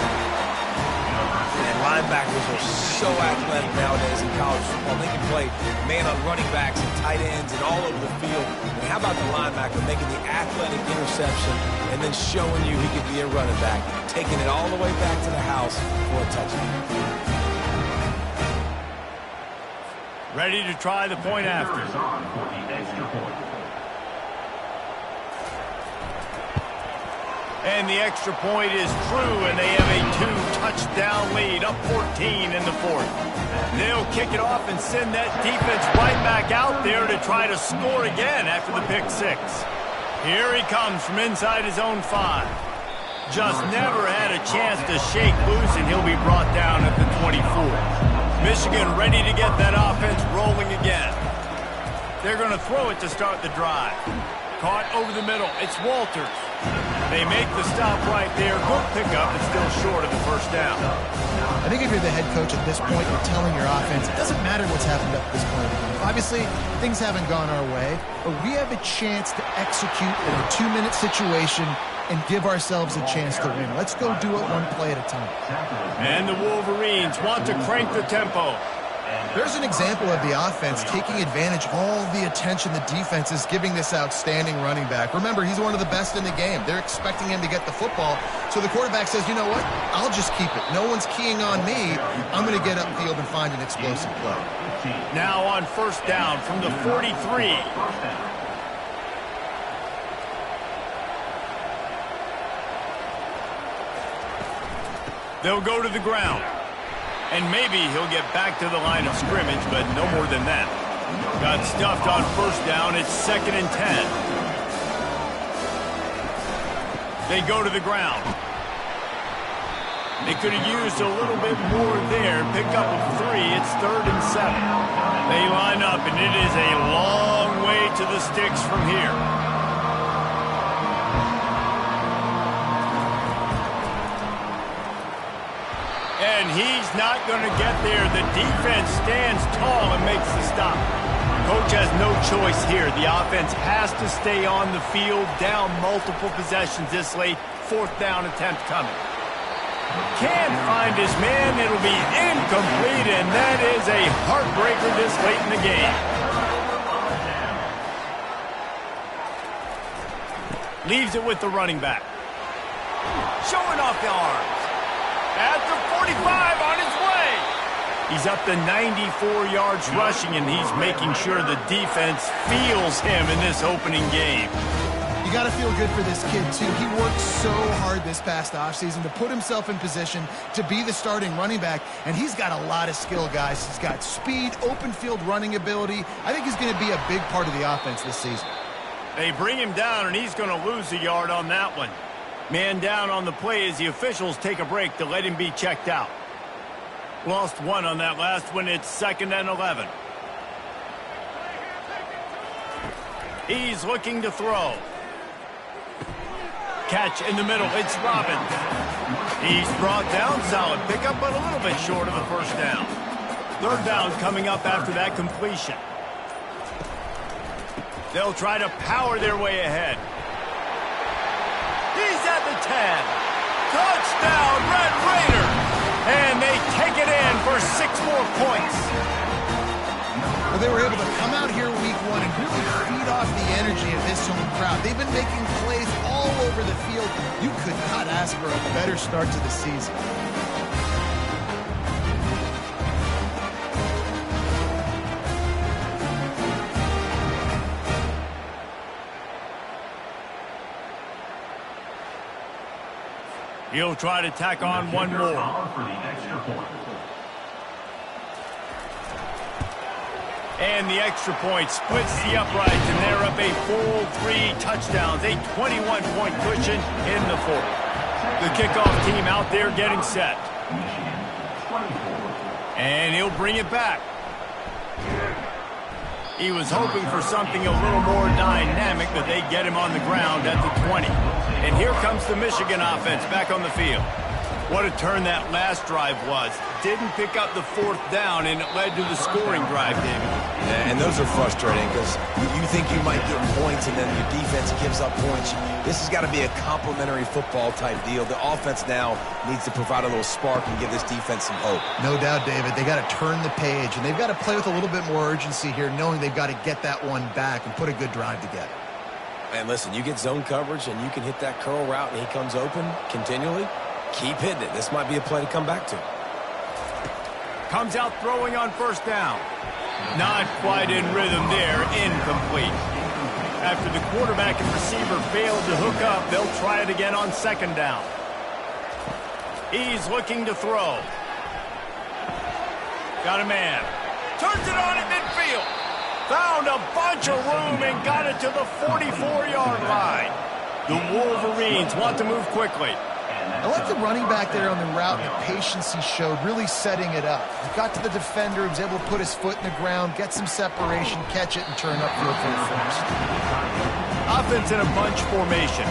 And linebackers are so athletic nowadays in college football. They can play man on running backs and tight ends and all over the field. And how about the linebacker making the athletic interception and then showing you he could be a running back, taking it all the way back to the house for a touchdown. Ready to try the point after. And the extra point is true, and they have a 2-touchdown lead, up 14 in the 4th. They'll kick it off and send that defense right back out there to try to score again after the pick 6. Here he comes from inside his own 5. Just never had a chance to shake loose, and he'll be brought down at the 24. Michigan ready to get that offense rolling again. They're going to throw it to start the drive. Caught over the middle. It's Walters. They make the stop right there. Good pickup, but still short of the first down. I think if you're the head coach at this point, you're telling your offense, it doesn't matter what's happened up to this point of the game. Obviously, things haven't gone our way, but we have a chance to execute in a 2-minute situation and give ourselves a chance to win. Let's go do it one play at a time. And the Wolverines want to crank the tempo. There's an example of the offense taking advantage of all the attention the defense is giving this outstanding running back. Remember, he's one of the best in the game. They're expecting him to get the football. So the quarterback says, you know what? I'll just keep it. No one's keying on me. I'm going to get upfield and find an explosive play. Now on first down from the 43. They'll go to the ground. And maybe he'll get back to the line of scrimmage, but no more than that. Got stuffed on first down. It's 2nd and 10. They go to the ground. They could have used a little bit more there. Pick up of 3. It's 3rd and 7. They line up, and it is a long way to the sticks from here. And he's not going to get there. The defense stands tall and makes the stop. Coach has no choice here. The offense has to stay on the field, down multiple possessions this late. 4th down attempt coming. Can't find his man. It'll be incomplete, and that is a heartbreaker this late in the game. Leaves it with the running back. Showing off the arms. At the 45 on his way. He's up to 94 yards rushing, and he's making sure the defense feels him in this opening game. You got to feel good for this kid, too. He worked so hard this past offseason to put himself in position to be the starting running back, and he's got a lot of skill, guys. He's got speed, open field running ability. I think he's going to be a big part of the offense this season. They bring him down, and he's going to lose a yard on that one. Man down on the play as the officials take a break to let him be checked out. Lost 1 on that last one. It's 2nd and 11. He's looking to throw. Catch in the middle. It's Robbins. He's brought down. Solid pickup, but a little bit short of the first down. 3rd down coming up after that completion. They'll try to power their way ahead. He's at the 10. Touchdown, Red Raiders. And they take it in for 6 more points. Well, they were able to come out here week 1 and really feed off the energy of this home crowd. They've been making plays all over the field. You could not ask for a better start to the season. He'll try to tack on one more. And the extra point splits the uprights, and they're up a full 3 touchdowns, a 21-point cushion in the 4th. The kickoff team out there getting set. And he'll bring it back. He was hoping for something a little more dynamic, but they get him on the ground at the 20. And here comes the Michigan offense back on the field. What a turn that last drive was. Didn't pick up the 4th down, and it led to the scoring drive, David. Yeah, and those are frustrating because you think you might get points, and then your defense gives up points. This has got to be a complementary football type deal. The offense now needs to provide a little spark and give this defense some hope. No doubt, David. They got to turn the page, and they've got to play with a little bit more urgency here, knowing they've got to get that one back and put a good drive together. And listen, you get zone coverage, and you can hit that curl route, and he comes open continually. Keep hitting it. This might be a play to come back to. Comes out throwing on first down. Not quite in rhythm there. Incomplete. After the quarterback and receiver failed to hook up, they'll try it again on 2nd down. He's looking to throw. Got a man. Turns it on at midfield. Found a bunch of room and got it to the 44-yard line. The Wolverines want to move quickly. I like the running back there on the route and the patience he showed, really setting it up. He got to the defender, he was able to put his foot in the ground, get some separation, catch it, and turn upfield for the first. Offense in a bunch formation.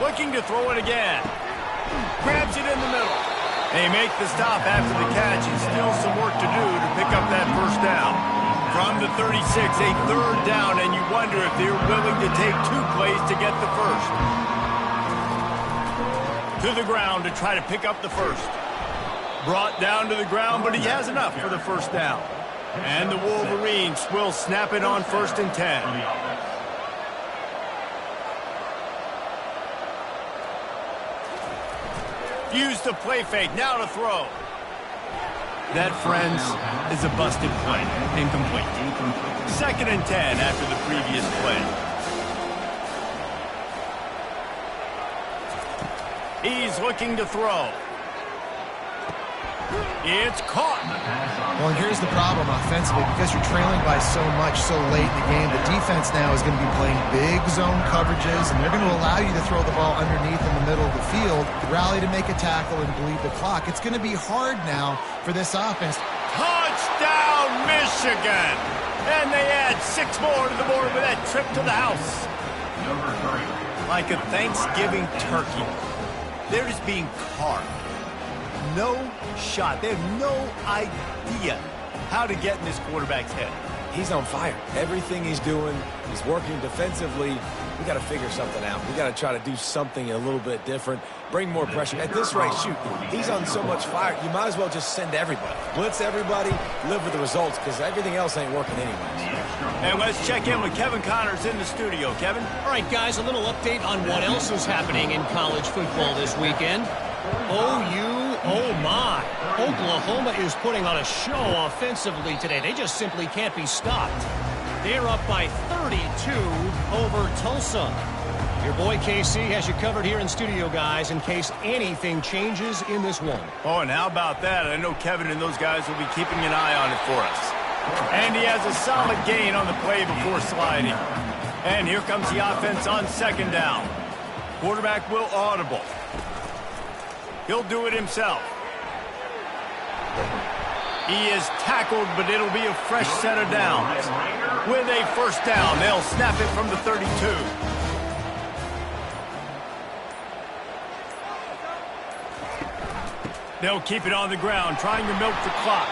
Looking to throw it again. Grabs it in the middle. They make the stop after the catch, and still some work to do to pick up that first down. From the 36, a third down, and you wonder if they're willing to take 2 plays to get the first. To the ground to try to pick up the first. Brought down to the ground, but he has enough for the first down. And the Wolverines will snap it on 1st and 10. Use the play fake, now to throw. That, friends, is a busted play. Incomplete. 2nd and 10 after the previous play. He's looking to throw. It's caught. Well, and here's the problem offensively. Because you're trailing by so much so late in the game, the defense now is going to be playing big zone coverages, and they're going to allow you to throw the ball underneath in the middle of the field, rally to make a tackle, and bleed the clock. It's going to be hard now for this offense. Touchdown, Michigan! And they add 6 more to the board with that trip to the house. Like a Thanksgiving turkey. They're just being carved. No shot. They have no idea how to get in this quarterback's head. He's on fire. Everything he's doing, he's working defensively. We got to figure something out. We got to try to do something a little bit different, bring more pressure. At this rate, shoot, he's on so much fire, you might as well just send everybody. Blitz everybody, live with the results, because everything else ain't working anyways. And let's check in with Kevin Connors in the studio. Kevin? All right, guys, a little update on what else is happening in college football this weekend. Oh my. Oklahoma is putting on a show offensively today. They just simply can't be stopped. They're up by 32 over Tulsa. Your boy KC has you covered here in studio, guys, in case anything changes in this one. Oh, and how about that? I know Kevin and those guys will be keeping an eye on it for us. And he has a solid gain on the play before sliding. And here comes the offense on 2nd down. Quarterback will audible. He'll do it himself. He is tackled, but it'll be a fresh set of downs. With a first down, they'll snap it from the 32. They'll keep it on the ground, trying to milk the clock.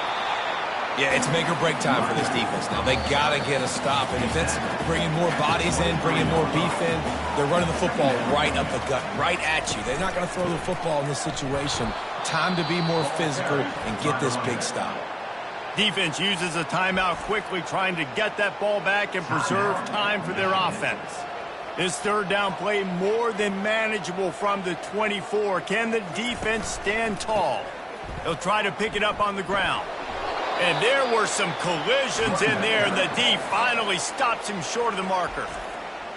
Yeah, it's make or break time for this defense now. They got to get a stop, and if that's bringing more bodies in, bringing more beef in, they're running the football right up the gut, right at you. They're not going to throw the football in this situation. Time to be more physical and get this big stop. Defense uses a timeout quickly, trying to get that ball back and preserve time for their offense. This 3rd down play more than manageable from the 24. Can the defense stand tall? They'll try to pick it up on the ground. And there were some collisions in there, and the D finally stops him short of the marker.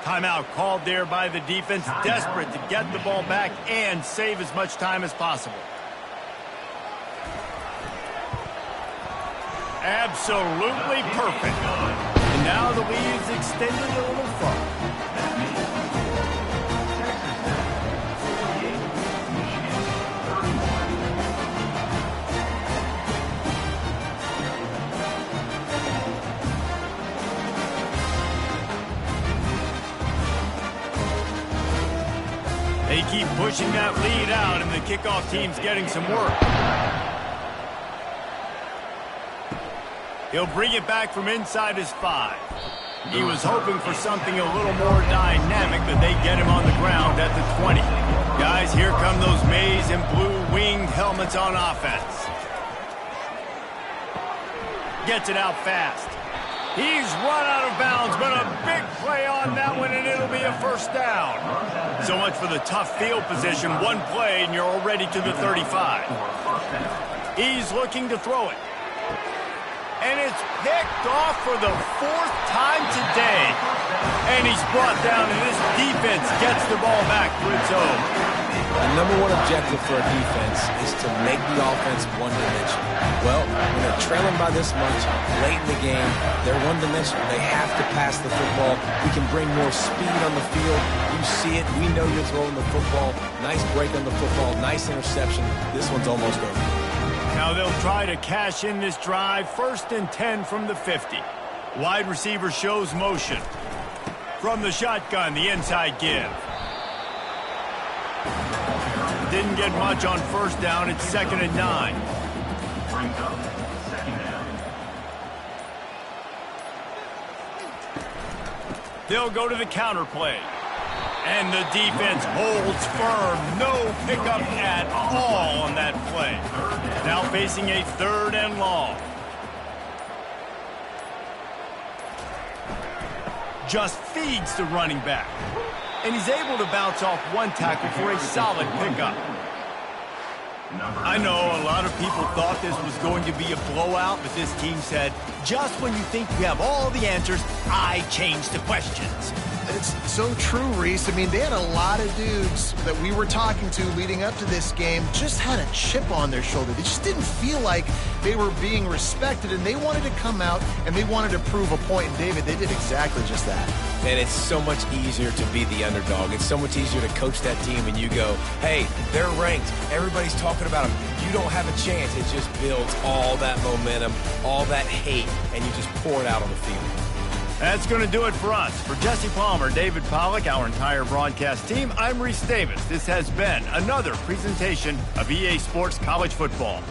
Timeout called there by the defense, desperate to get the ball back and save as much time as possible. Absolutely perfect. And now the lead's extended a little further. They keep pushing that lead out, and the kickoff team's getting some work. He'll bring it back from inside his 5. He was hoping for something a little more dynamic, but they get him on the ground at the 20. Guys, here come those maize and blue winged helmets on offense. Gets it out fast. He's run out of bounds, but a big play on that one, and it'll be a first down. So much for the tough field position. One play, and you're already to the 35. He's looking to throw it. And it's picked off for the 4th time today. And he's brought down, and this defense gets the ball back for its own. The #1 objective for a defense is to make the offense one-dimensional. Well, when they're trailing by this much, late in the game, they're one-dimensional. They have to pass the football. We can bring more speed on the field. You see it. We know you're throwing the football. Nice break on the football. Nice interception. This one's almost over. Now they'll try to cash in this drive. 1st and 10 from the 50. Wide receiver shows motion. From the shotgun, the inside give. Didn't get much on first down. It's 2nd and 9. Brings up 2nd down. They'll go to the counter play. And the defense holds firm. No pickup at all on that play. Now facing a 3rd and long. Just feeds the running back. And he's able to bounce off one tackle for a solid pickup. I know a lot of people thought this was going to be a blowout, but this team said, just when you think you have all the answers, I change the questions. It's so true, Reese. I mean, they had a lot of dudes that we were talking to leading up to this game just had a chip on their shoulder. They just didn't feel like they were being respected, and they wanted to come out and they wanted to prove a point. And David, they did exactly just that. And it's so much easier to be the underdog. It's so much easier to coach that team and you go, hey, they're ranked. Everybody's talking about them. You don't have a chance. It just builds all that momentum, all that hate, and you just pour it out on the field. That's going to do it for us. For Jesse Palmer, David Pollack, our entire broadcast team, I'm Reese Davis. This has been another presentation of EA Sports College Football.